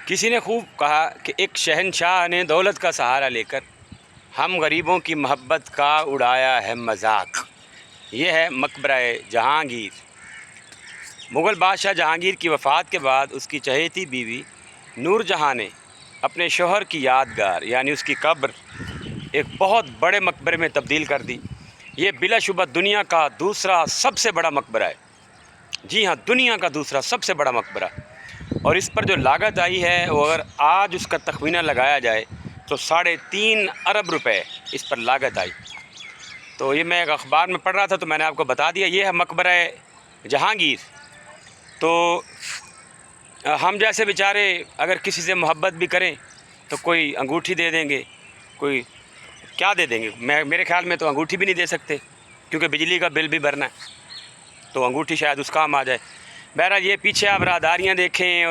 किसी ने खूब कहा कि एक शहंशाह ने दौलत का सहारा लेकर हम गरीबों की मोहब्बत का उड़ाया है मजाक। ये है मकबरा जहांगीर। मुग़ल बादशाह जहांगीर की वफ़ात के बाद उसकी चहेती बीवी नूरजहाँ ने अपने शौहर की यादगार यानी उसकी कब्र एक बहुत बड़े मकबरे में तब्दील कर दी। ये बिलाशुबा दुनिया का दूसरा सबसे बड़ा मकबरा है। जी हाँ, दुनिया का दूसरा सबसे बड़ा मकबरा। और इस पर जो लागत आई है वो अगर आज उसका तखमीना लगाया जाए तो 3.5 अरब रुपए इस पर लागत आई। तो ये मैं एक अखबार में पढ़ रहा था तो मैंने आपको बता दिया। ये है मकबरा जहांगीर। तो हम जैसे बेचारे अगर किसी से मोहब्बत भी करें तो कोई अंगूठी दे देंगे, कोई क्या दे देंगे। मेरे ख्याल में तो अंगूठी भी नहीं दे सकते क्योंकि बिजली का बिल भी भरना है, तो अंगूठी शायद उस काम आ जाए। बहरहाल ये पीछे आप राहदारियाँ देखें